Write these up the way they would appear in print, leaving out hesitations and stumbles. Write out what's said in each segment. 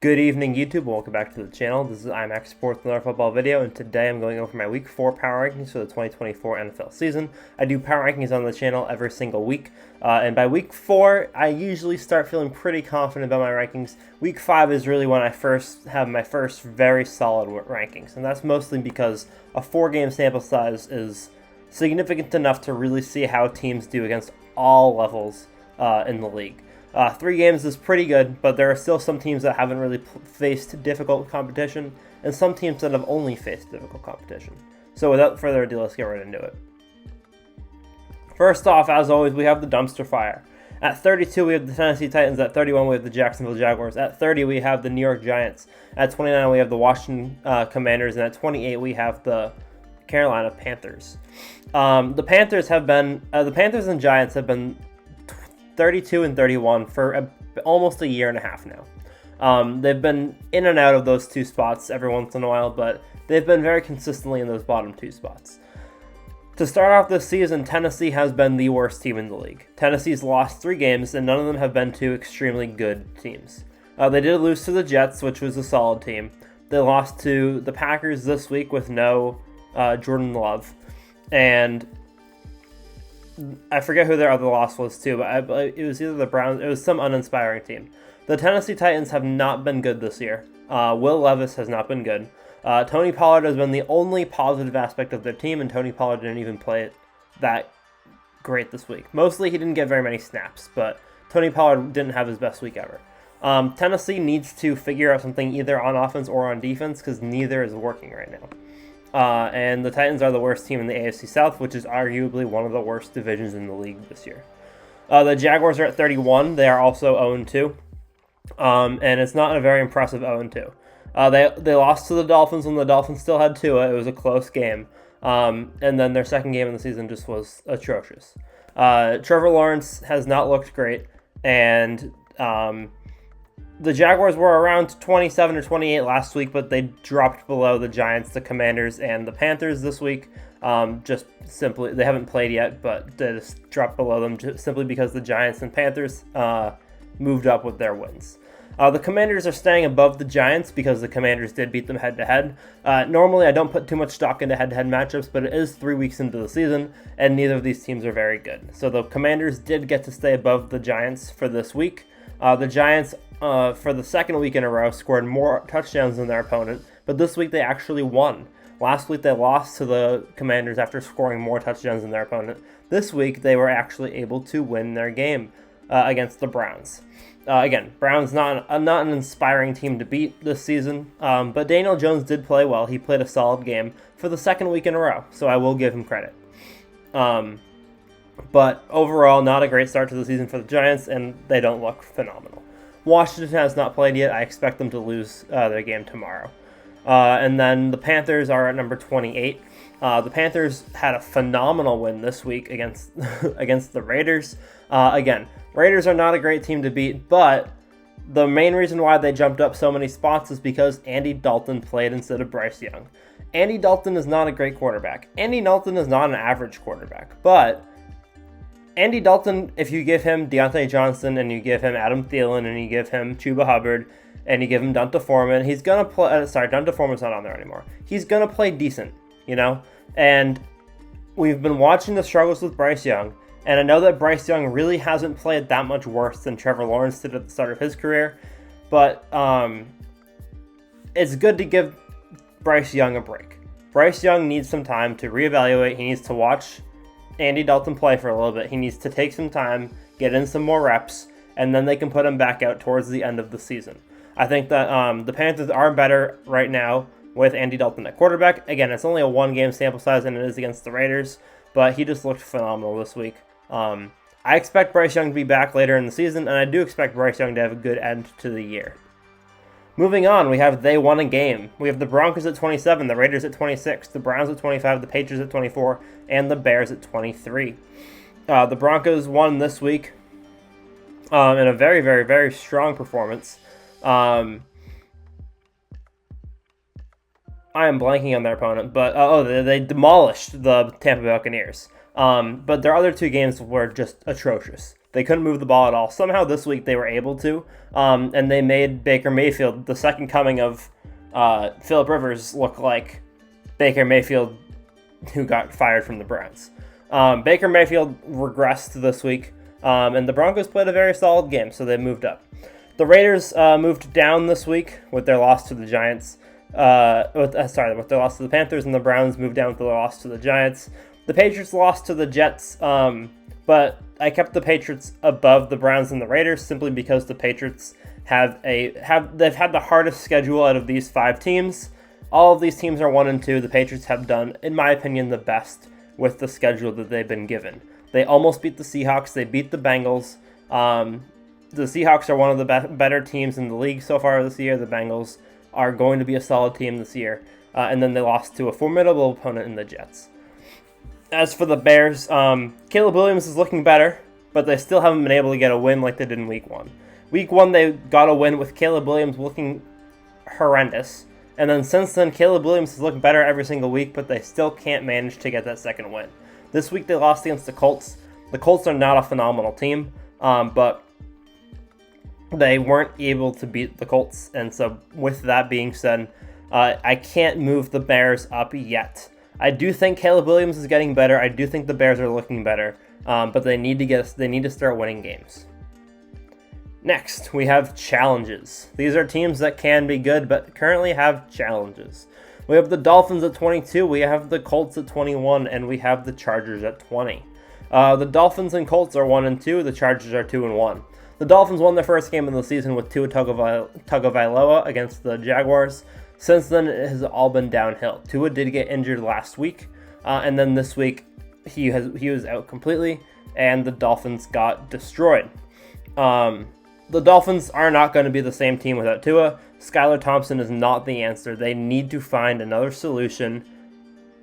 Good evening, YouTube. Welcome back to the channel. This is IMAX Sports, another football video, and today I'm going over my Week 4 power rankings for the 2024 NFL season. I do power rankings on the channel every single week, and by Week 4, I usually start feeling pretty confident about my rankings. Week 5 is really when I first have my first very solid rankings, and that's mostly because a 4-game sample size is significant enough to really see how teams do against all levels in the league. 3 games is pretty good, but there are still some teams that haven't really faced difficult competition, and some teams that have only faced difficult competition. So without further ado, let's get right into it. First off, as always, we have the dumpster fire. At 32, we have the Tennessee Titans. At 31, we have the Jacksonville Jaguars. At 30, we have the New York Giants. At 29, we have the Washington Commanders. And at 28, we have the Carolina Panthers. The Panthers and Giants have been 32 and 31 for almost a year and a half now. They've been in and out of those two spots every once in a while, but they've been very consistently in those bottom 2 spots. To start off this season, Tennessee has been the worst team in the league. Tennessee's lost 3 games, and none of them have been to extremely good teams. They did lose to the Jets, which was a solid team. They lost to the Packers this week with no Jordan Love, and I forget who their other loss was too, but it was either the Browns. It was some uninspiring team. The Tennessee Titans have not been good this year. Will Levis has not been good. Tony Pollard has been the only positive aspect of their team, and Tony Pollard didn't even play it that great this week. Mostly he didn't get very many snaps, but Tony Pollard didn't have his best week ever. Tennessee needs to figure out something either on offense or on defense because neither is working right now. And the Titans are the worst team in the AFC South, which is arguably one of the worst divisions in the league this year. The Jaguars are at 31. They are also 0-2. And it's not a very impressive 0-2. They lost to the Dolphins when the Dolphins still had Tua. It was a close game. And then their second game of the season just was atrocious. Trevor Lawrence has not looked great. And the Jaguars were around 27 or 28 last week, but they dropped below the Giants, the Commanders, and the Panthers this week. Just simply, they haven't played yet, but they just dropped below them just simply because the Giants and Panthers moved up with their wins. The Commanders are staying above the Giants because the Commanders did beat them head-to-head. Normally, I don't put too much stock into head-to-head matchups, but it is 3 weeks into the season, and neither of these teams are very good. So the Commanders did get to stay above the Giants for this week. The Giants, for the second week in a row, scored more touchdowns than their opponent, but this week they actually won. Last week they lost to the Commanders after scoring more touchdowns than their opponent. This week they were actually able to win their game against the Browns. Again, Browns not an inspiring team to beat this season, but Daniel Jones did play well. He played a solid game for the second week in a row, so I will give him credit. But overall, not a great start to the season for the Giants, and they don't look phenomenal. Washington has not played yet. I expect them to lose their game tomorrow. And then the Panthers are at number 28. The Panthers had a phenomenal win this week against against the Raiders. Again, Raiders are not a great team to beat, but the main reason why they jumped up so many spots is because Andy Dalton played instead of Bryce Young. Andy Dalton is not a great quarterback. Andy Dalton is not an average quarterback, but Andy Dalton, if you give him Deontay Johnson and you give him Adam Thielen and you give him Chuba Hubbard and you give him Donta Foreman, he's going to play... Donta Foreman's not on there anymore. He's going to play decent, you know? And we've been watching the struggles with Bryce Young, and I know that Bryce Young really hasn't played that much worse than Trevor Lawrence did at the start of his career, but it's good to give Bryce Young a break. Bryce Young needs some time to reevaluate. He needs to watch Andy Dalton play for a little bit. He needs to take some time, get in some more reps, and then they can put him back out towards the end of the season. I think that the Panthers are better right now with Andy Dalton at quarterback. Again, it's only a 1-game sample size, and it is against the Raiders, but he just looked phenomenal this week. I expect Bryce Young to be back later in the season, and I do expect Bryce Young to have a good end to the year. Moving on, we have they won a game. We have the Broncos at 27, the Raiders at 26, the Browns at 25, the Patriots at 24, and the Bears at 23. The Broncos won this week in a very, very, very strong performance. I am blanking on their opponent, but they demolished the Tampa Bay Buccaneers. But their other 2 games were just atrocious. They couldn't move the ball at all. Somehow this week they were able to, and they made Baker Mayfield, the second coming of Phillip Rivers, look like Baker Mayfield who got fired from the Browns. Baker Mayfield regressed this week, and the Broncos played a very solid game, so they moved up. The Raiders moved down this week with their loss to the Giants. With their loss to the Panthers, and the Browns moved down with their loss to the Giants. The Patriots lost to the Jets, but I kept the Patriots above the Browns and the Raiders simply because the Patriots they've had the hardest schedule out of these 5 teams. All of these teams are 1-2. The Patriots have done, in my opinion, the best with the schedule that they've been given. They almost beat the Seahawks. They beat the Bengals. The Seahawks are one of the better teams in the league so far this year. The Bengals are going to be a solid team this year. And then they lost to a formidable opponent in the Jets. As for the Bears, Caleb Williams is looking better, but they still haven't been able to get a win like they did in Week 1. Week 1, they got a win with Caleb Williams looking horrendous. And then since then, Caleb Williams has looked better every single week, but they still can't manage to get that second win. This week, they lost against the Colts. The Colts are not a phenomenal team, but they weren't able to beat the Colts. And so with that being said, I can't move the Bears up yet. I do think Caleb Williams is getting better. I do think the Bears are looking better, but they need to start winning games. Next, we have challenges. These are teams that can be good, but currently have challenges. We have the Dolphins at 22, we have the Colts at 21, and we have the Chargers at 20. The Dolphins and Colts are 1-2, the Chargers are 2-1. The Dolphins won their first game of the season with Tua Tagovailoa against the Jaguars. Since then, it has all been downhill. Tua did get injured last week, and then this week he was out completely, and the Dolphins got destroyed. The Dolphins are not going to be the same team without Tua. Skylar Thompson is not the answer. They need to find another solution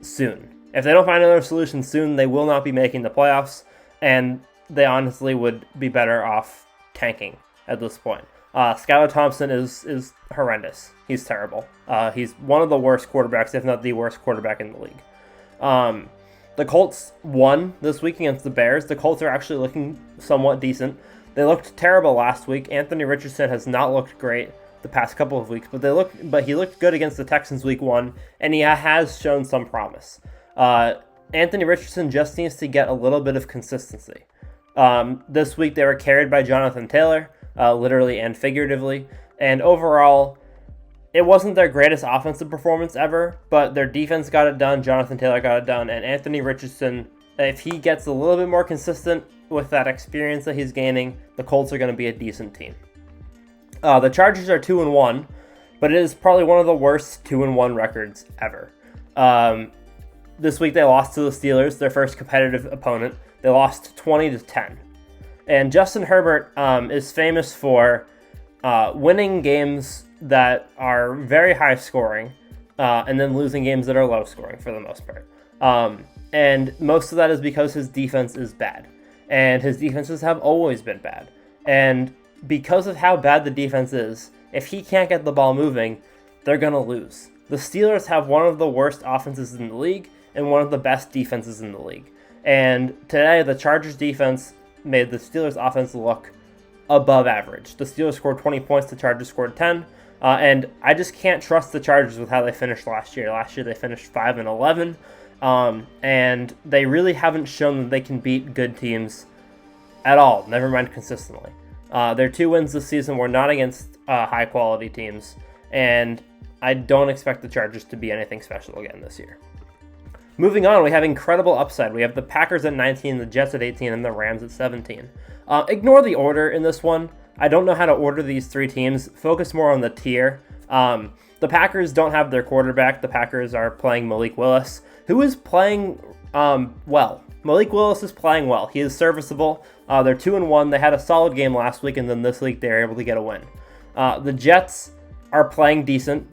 soon. If they don't find another solution soon, they will not be making the playoffs, and they honestly would be better off tanking at this point. Skylar Thompson is horrendous. He's terrible. He's one of the worst quarterbacks, if not the worst quarterback in the league. The Colts won this week against the Bears. The Colts are actually looking somewhat decent. They looked terrible last week. Anthony Richardson has not looked great the past couple of weeks, but he looked good against the Texans week 1, and he has shown some promise. Anthony Richardson just needs to get a little bit of consistency. This week they were carried by Jonathan Taylor, literally and figuratively, and overall, it wasn't their greatest offensive performance ever, but their defense got it done, Jonathan Taylor got it done, and Anthony Richardson, if he gets a little bit more consistent with that experience that he's gaining, the Colts are going to be a decent team. The Chargers are 2-1, but it is probably one of the worst 2-1 records ever. This week they lost to the Steelers, their first competitive opponent. They lost 20-10. And Justin Herbert is famous for winning games that are very high scoring and then losing games that are low scoring for the most part. And most of that is because his defense is bad. And his defenses have always been bad. And because of how bad the defense is, if he can't get the ball moving, they're going to lose. The Steelers have one of the worst offenses in the league and one of the best defenses in the league. And today, the Chargers defense made the Steelers offense look above average. The Steelers scored 20 points, the Chargers scored 10. And I just can't trust the Chargers with how they finished last year. Last year, they finished 5-11. And they really haven't shown that they can beat good teams at all, never mind consistently. Their 2 wins this season were not against high-quality teams, and I don't expect the Chargers to be anything special again this year. Moving on, we have incredible upside. We have the Packers at 19, the Jets at 18, and the Rams at 17. Ignore the order in this one. I don't know how to order these 3 teams. Focus more on the tier. The Packers don't have their quarterback. The Packers are playing Malik Willis, who is playing well. Malik Willis is playing well. He is serviceable. They're 2-1. They had a solid game last week, and then this week they were able to get a win. The Jets are playing decent.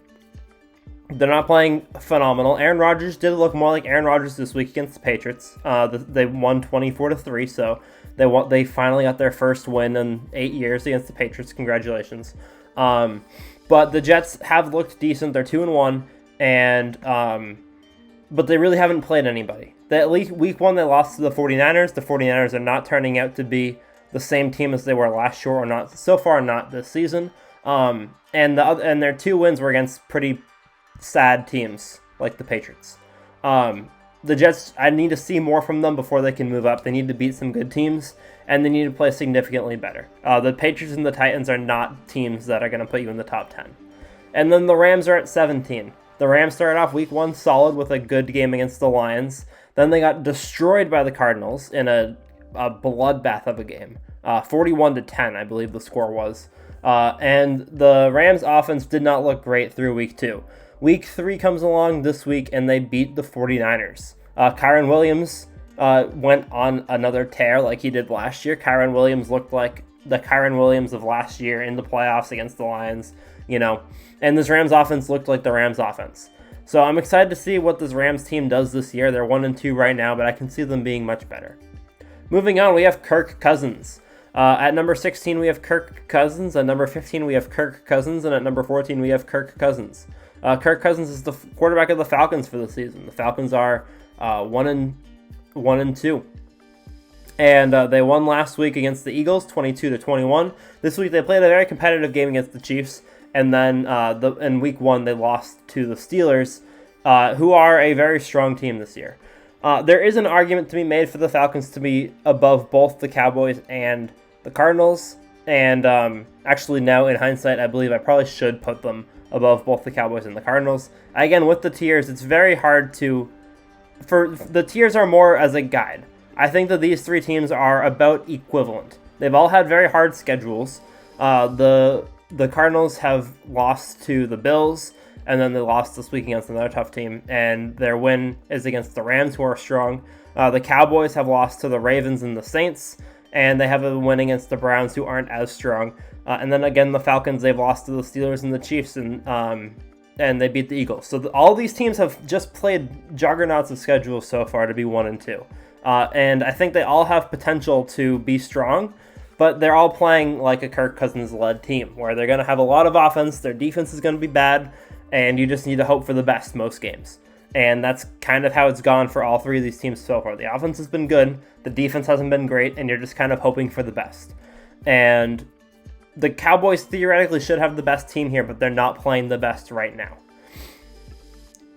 They're not playing phenomenal. Aaron Rodgers did look more like Aaron Rodgers this week against the Patriots. They won 24-3, so they finally got their first win in 8 years against the Patriots. Congratulations. But the Jets have looked decent. They're 2-1, but they really haven't played anybody. At least week 1, they lost to the 49ers. The 49ers are not turning out to be the same team as they were last year, or not so far, not this season. And their 2 wins were against pretty sad teams like the Patriots. The Jets, I need to see more from them before they can move up. They need to beat some good teams, and they need to play significantly better. The Patriots and the Titans are not teams that are going to put you in the top 10. And then the Rams are at 17. The Rams started off week 1 solid with a good game against the Lions. Then they got destroyed by the Cardinals in a bloodbath of a game. 41-10, I believe the score was. And the Rams offense did not look great through week 2. Week 3 comes along this week, and they beat the 49ers. Kyren Williams went on another tear like he did last year. Kyren Williams looked like the Kyren Williams of last year in the playoffs against the Lions, And this Rams offense looked like the Rams offense. So I'm excited to see what this Rams team does this year. They're 1-2 right now, but I can see them being much better. Moving on, we have Kirk Cousins. At number 16, we have Kirk Cousins. At number 15, we have Kirk Cousins. And at number 14, we have Kirk Cousins. Kirk Cousins is the quarterback of the Falcons for the season. The Falcons are 1-2. And they won last week against the Eagles, 22-21. This week they played a very competitive game against the Chiefs. And then in week 1, they lost to the Steelers, who are a very strong team this year. There is an argument to be made for the Falcons to be above both the Cowboys and the Cardinals. And actually now, in hindsight, I believe I probably should put them above both the Cowboys and the Cardinals. Again, with the tiers, it's very hard to... the tiers are more as a guide. I think that these 3 teams are about equivalent. They've all had very hard schedules. The Cardinals have lost to the Bills, and then they lost this week against another tough team, and their win is against the Rams, who are strong. The Cowboys have lost to the Ravens and the Saints, and they have a win against the Browns, who aren't as strong. And then again, the Falcons, they've lost to the Steelers and the Chiefs, and they beat the Eagles. So all these teams have just played juggernauts of schedules so far to be 1-2. And I think they all have potential to be strong, but they're all playing like a Kirk Cousins-led team, where they're going to have a lot of offense, their defense is going to be bad, and you just need to hope for the best most games. And that's kind of how it's gone for all 3 of these teams so far. The offense has been good, the defense hasn't been great, and you're just kind of hoping for the best. And the Cowboys theoretically should have the best team here, but they're not playing the best right now.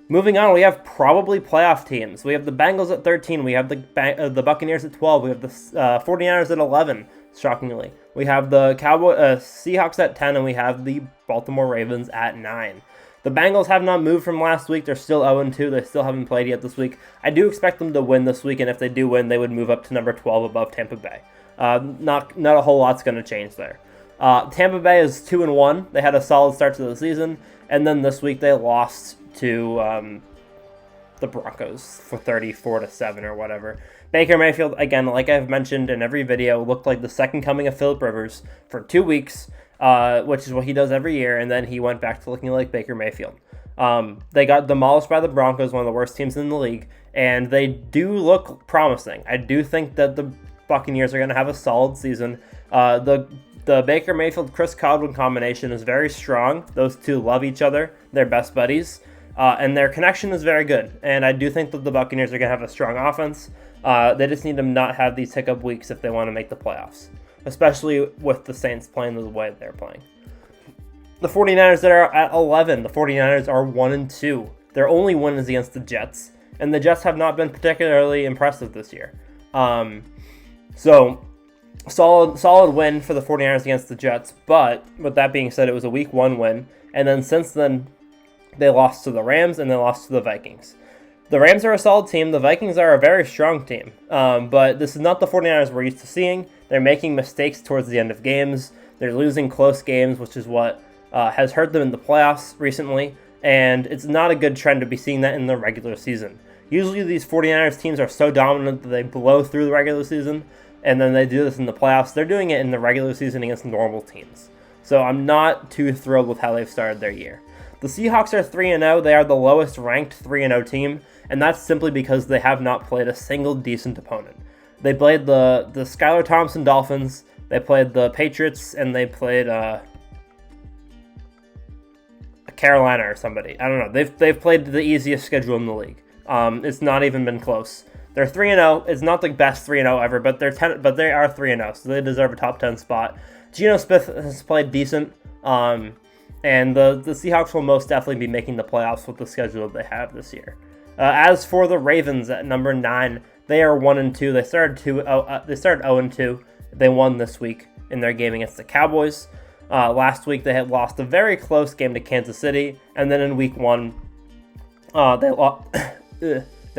Moving on, we have probably playoff teams. We have the Bengals at 13. We have the Buccaneers at 12. We have the 49ers at 11, shockingly. We have the Seahawks at 10, and we have the Baltimore Ravens at 9. The Bengals have not moved from last week. They're still 0-2. They still haven't played yet this week. I do expect them to win this week, and if they do win, they would move up to number 12 above Tampa Bay. Not a whole lot's going to change there. Tampa Bay is 2-1. They had a solid start to the season, and then this week they lost to the Broncos for 34-7 or whatever. Baker Mayfield, again, like I've mentioned in every video, looked like the second coming of Phillip Rivers for 2 weeks, which is what he does every year, and then he went back to looking like Baker Mayfield. They got demolished by the Broncos, one of the worst teams in the league, and they do look promising. I do think that the Buccaneers are going to have a solid season. The Baker Mayfield-Chris Godwin combination is very strong. Those two love each other. They're best buddies. And their connection is very good. And I do think that the Buccaneers are going to have a strong offense. They just need to not have these hiccup weeks if they want to make the playoffs, especially with the Saints playing the way they're playing. The 49ers that are at 11. The 49ers are 1-2. Their only win is against the Jets. And the Jets have not been particularly impressive this year. So solid win for the 49ers against the Jets. But with that being said, it was a week 1 win. And then since then, they lost to the Rams and they lost to the Vikings. The Rams are a solid team. The Vikings are a very strong team. But this is not the 49ers we're used to seeing. They're making mistakes towards the end of games. They're losing close games, which is what has hurt them in the playoffs recently. And it's not a good trend to be seeing that in the regular season. Usually these 49ers teams are so dominant that they blow through the regular season, and then they do this in the playoffs. They're doing it in the regular season against normal teams. So I'm not too thrilled with how they've started their year. The Seahawks are 3-0. They are the lowest ranked 3-0 team, and that's simply because they have not played a single decent opponent. They played the Skylar Thompson Dolphins, they played the Patriots, and they played Carolina or somebody. I don't know. They've played the easiest schedule in the league. It's not even been close. They're 3-0. It's not the best 3-0 ever, but they are 3-0, so they deserve a top 10 spot. Geno Smith has played decent, and the Seahawks will most definitely be making the playoffs with the schedule they have this year. As for the Ravens at number 9, they are 1-2. They started 0-2. They won this week in their game against the Cowboys. Last week they had lost a very close game to Kansas City, and then in week 1, they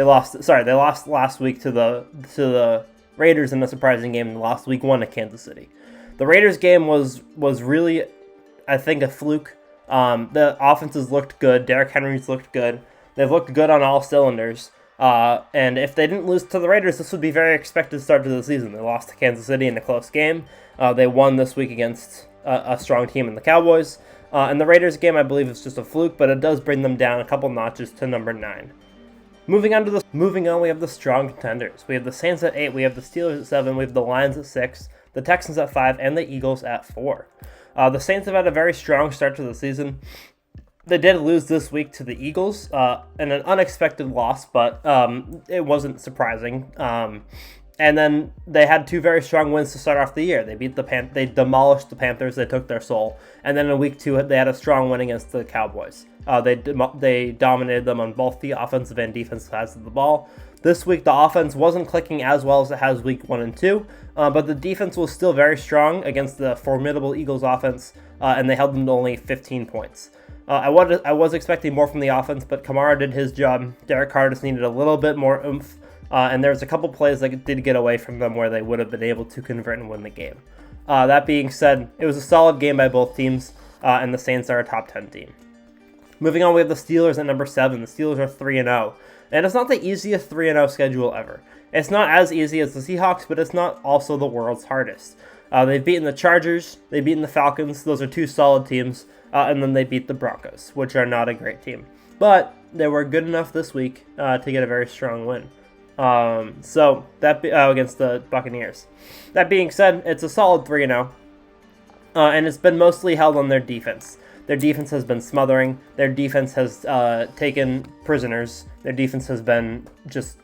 lost last week to the Raiders in a surprising game, and lost week 1 to Kansas City. The Raiders game was really, I think, a fluke. The offenses looked good. Derrick Henry's looked good. They've looked good on all cylinders. And if they didn't lose to the Raiders, this would be a very expected start to the season. They lost to Kansas City in a close game. They won this week against a strong team in the Cowboys. And the Raiders game, I believe, is just a fluke, but it does bring them down a couple notches to number 9. Moving on, we have the strong contenders. We have the Saints at 8, we have the Steelers at 7, we have the Lions at 6, the Texans at 5, and the Eagles at 4. The Saints have had a very strong start to the season. They did lose this week to the Eagles in an unexpected loss, but it wasn't surprising. And then they had 2 very strong wins to start off the year. They demolished the Panthers. They took their soul. And then in week 2, they had a strong win against the Cowboys. They dominated them on both the offensive and defensive sides of the ball. This week, the offense wasn't clicking as well as it has week 1 and 2, but the defense was still very strong against the formidable Eagles offense, and they held them to only 15 points. I was expecting more from the offense, but Kamara did his job. Derek Carr just needed a little bit more oomph. And there's a couple plays that did get away from them where they would have been able to convert and win the game. That being said, it was a solid game by both teams, and the Saints are a top 10 team. Moving on, we have the Steelers at number 7. The Steelers are 3-0, and it's not the easiest 3-0 schedule ever. It's not as easy as the Seahawks, but it's not also the world's hardest. They've beaten the Chargers, they've beaten the Falcons. Those are 2 solid teams, and then they beat the Broncos, which are not a great team. But they were good enough this week to get a very strong win. Against the Buccaneers. That being said, it's a solid 3-0, and it's been mostly held on their defense. Their defense has been smothering. Their defense has taken prisoners. Their defense has been just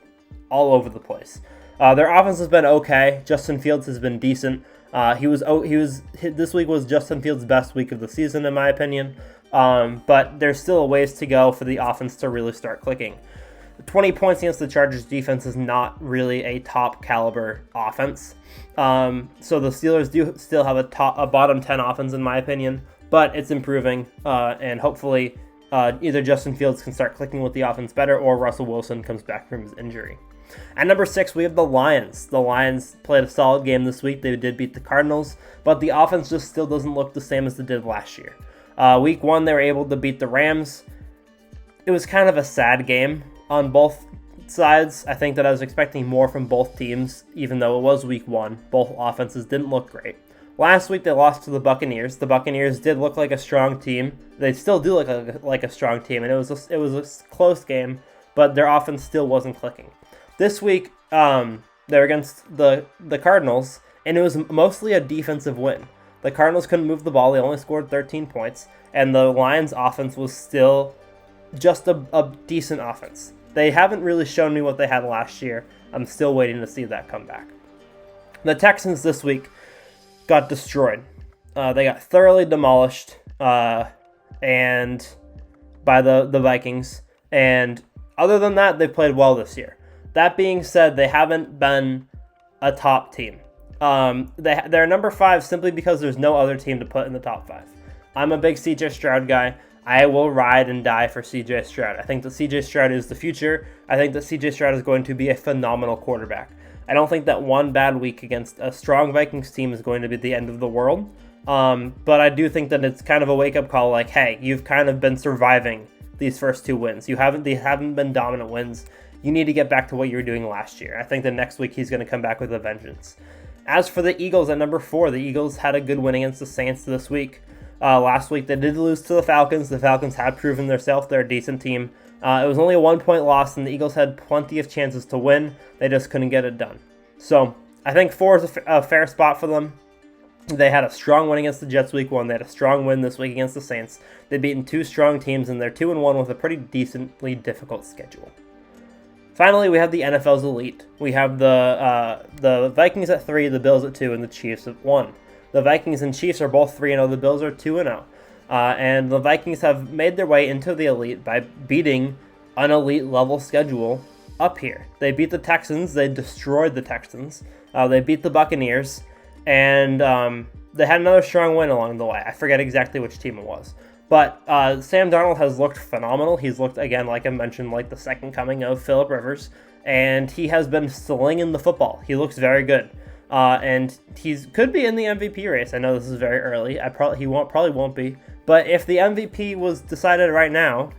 all over the place. Their offense has been okay. Justin Fields has been decent. This week was Justin Fields' best week of the season, in my opinion. But there's still a ways to go for the offense to really start clicking. 20 points against the Chargers defense is not really a top caliber offense. So the Steelers do still have a bottom 10 offense, in my opinion, but it's improving, and hopefully either Justin Fields can start clicking with the offense better, or Russell Wilson comes back from his injury. At number 6, we have the Lions. The Lions played a solid game this week. They did beat the Cardinals, but the offense just still doesn't look the same as it did last year. Week 1, they were able to beat the Rams. It was kind of a sad game on both sides. I think that I was expecting more from both teams, even though it was week 1. Both offenses didn't look great. Last week, they lost to the Buccaneers. The Buccaneers did look like a strong team. They still do look like a strong team, and it was a close game, but their offense still wasn't clicking. This week, they're against the Cardinals, and it was mostly a defensive win. The Cardinals couldn't move the ball. They only scored 13 points, and the Lions' offense was still just a decent offense. They haven't really shown me what they had last year. I'm still waiting to see that come back. The Texans this week got destroyed. They got thoroughly demolished and by the Vikings. And other than that, they played well this year. That being said, they haven't been a top team. They're number 5 simply because there's no other team to put in the top 5. I'm a big CJ Stroud guy. I will ride and die for CJ Stroud. I think that CJ Stroud is the future. I think that CJ Stroud is going to be a phenomenal quarterback. I don't think that one bad week against a strong Vikings team is going to be the end of the world. But I do think that it's kind of a wake-up call, like, hey, you've kind of been surviving these first 2 wins. They haven't been dominant wins. You need to get back to what you were doing last year. I think that next week he's going to come back with a vengeance. As for the Eagles at number 4, the Eagles had a good win against the Saints this week. Last week they did lose to the Falcons. The Falcons have proven themselves. They're a decent team. It was only a 1-point loss, and the Eagles had plenty of chances to win. They just couldn't get it done. So I think 4 is a fair spot for them. They had a strong win against the Jets week 1. They had a strong win this week against the Saints. They've beaten 2 strong teams, and they're 2-1 with a pretty decently difficult schedule. Finally, we have the NFL's elite. We have the Vikings at 3, the Bills at 2, and the Chiefs at 1. The Vikings and Chiefs are both 3-0. The Bills are 2-0. And the Vikings have made their way into the elite by beating an elite level schedule up here. They beat the Texans. They destroyed the Texans. They beat the Buccaneers. And they had another strong win along the way. I forget exactly which team it was. But Sam Darnold has looked phenomenal. He's looked, again, like I mentioned, like the second coming of Phillip Rivers. And he has been slinging the football. He looks very good. And he could be in the MVP race. I know this is very early. He probably won't be. But if the MVP was decided right now,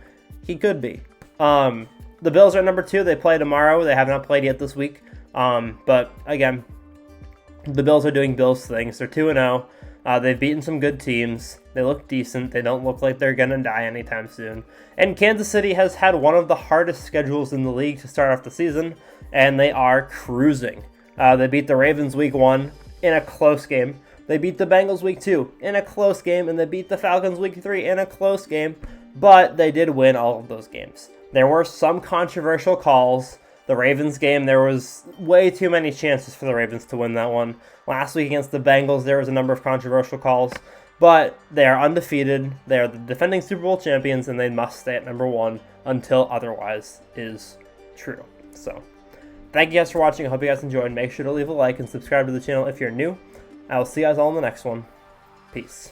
he could be. The Bills are number 2. They play tomorrow. They have not played yet this week. But again, the Bills are doing Bills things. They're 2-0. They've beaten some good teams. They look decent. They don't look like they're going to die anytime soon. And Kansas City has had one of the hardest schedules in the league to start off the season, and they are cruising. They beat the Ravens week 1 in a close game. They beat the Bengals week 2 in a close game, and they beat the Falcons week 3 in a close game, but they did win all of those games. There were some controversial calls. The Ravens game, there was way too many chances for the Ravens to win that one. Last week against the Bengals, there was a number of controversial calls, but they are undefeated. They are the defending Super Bowl champions, and they must stay at number 1 until otherwise is true. So, thank you guys for watching. I hope you guys enjoyed. Make sure to leave a like and subscribe to the channel if you're new. I will see you guys all in the next one. Peace.